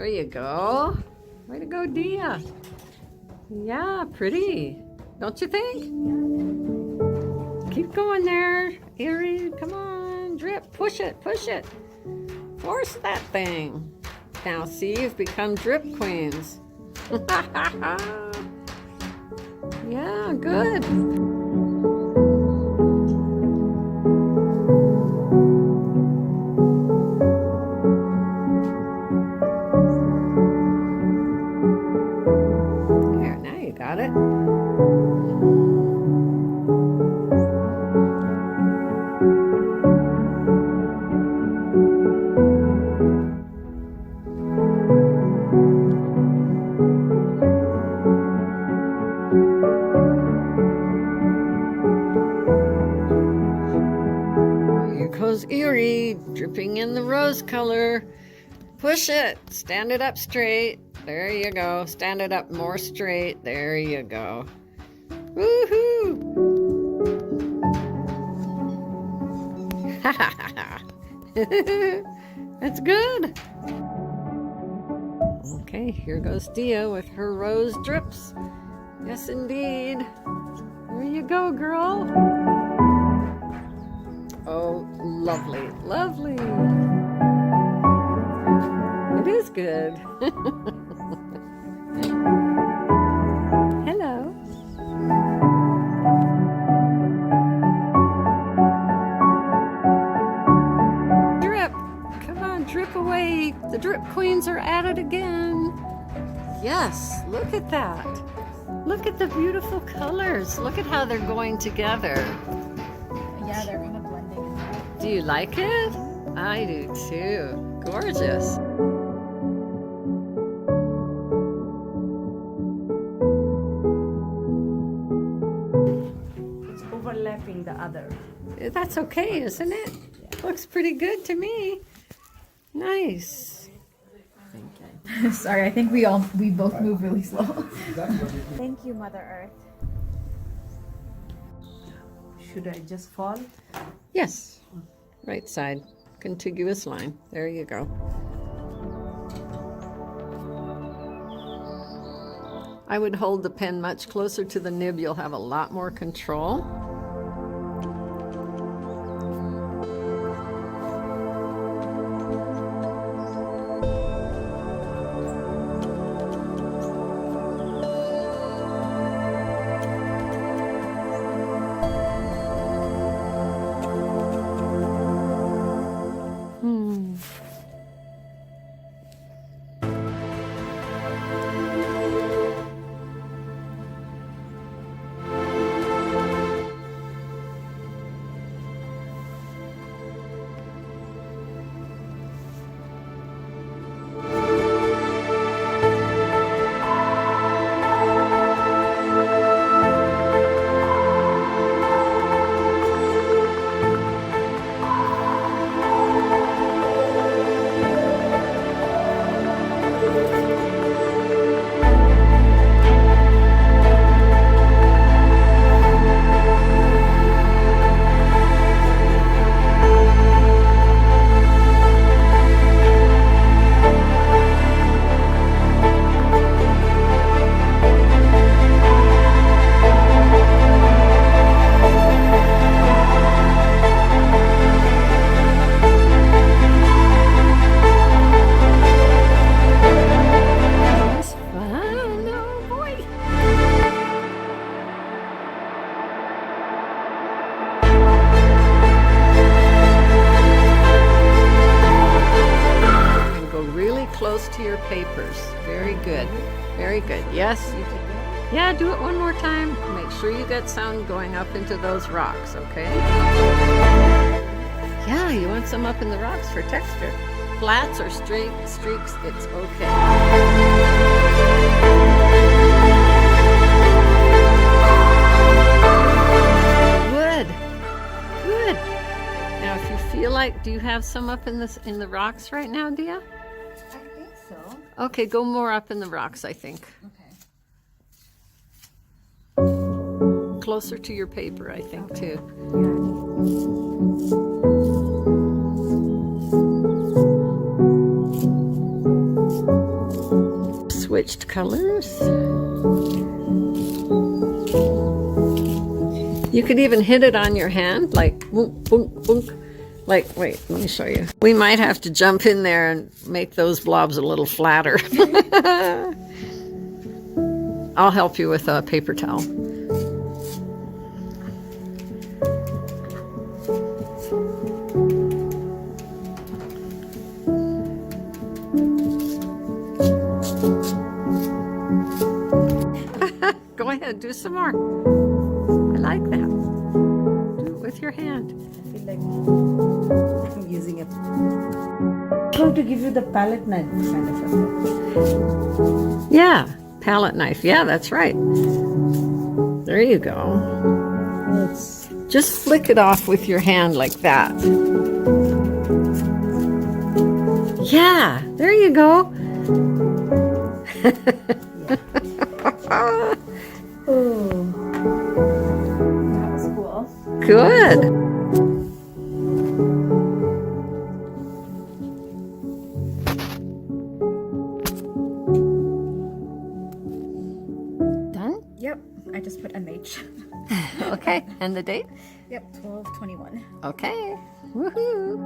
There you go. Way to go, Dia. Yeah, pretty. Don't you think? Keep going there, Erie. Come on, drip. Push it, push it. Force that thing. Now see, you've become drip queens. Yeah, good. There, now you got it. Goes Erie, dripping in the rose color. Push it. Stand it up straight. There you go. Stand it up more straight. There you go. Woohoo! That's good. Okay, here goes Dia with her rose drips. Yes, indeed. There you go, girl. Oh, lovely, lovely. It is good. Hello. Drip. Come on, drip away. The drip queens are at it again. Yes, look at that. Look at the beautiful colors. Look at how they're going together. Yeah, they're kind of blending. Do you like it? I do too. Gorgeous. It's overlapping the other. That's okay, isn't it? Yeah. Looks pretty good to me. Nice. Sorry, I think we both move really slow. Thank you, Mother Earth. Should I just fall? Yes. Right side. Contiguous line. There you go. I would hold the pen much closer to the nib. You'll have a lot more control. Close to your papers. Very good. Very good. Yes. Yeah, do it one more time. Make sure you get sound going up into those rocks, okay? Yeah, you want some up in the rocks for texture. Flats or straight streaks, it's okay. Good. Good. Now, if you feel like, do you have some up in the rocks right now, Dia? Okay, go more up in the rocks, I think. Okay. Closer to your paper, I think, too. Yeah. switched colors. You could even hit it on your hand, like boonk, boonk, boonk. Like, wait, let me show you. We might have to jump in there and make those blobs a little flatter. I'll help you with a paper towel. Go ahead, do some more. I like that. Do it with your hand. I feel like I'm using it. I'm going to give you the palette knife kind of. Yeah, palette knife. Yeah, that's right. There you go. Just flick it off with your hand like that. Yeah, there you go. Oh, that was cool. Good. Done? Yep, I just put MH. Okay, and the date? Yep, 12/21. Okay. Woohoo.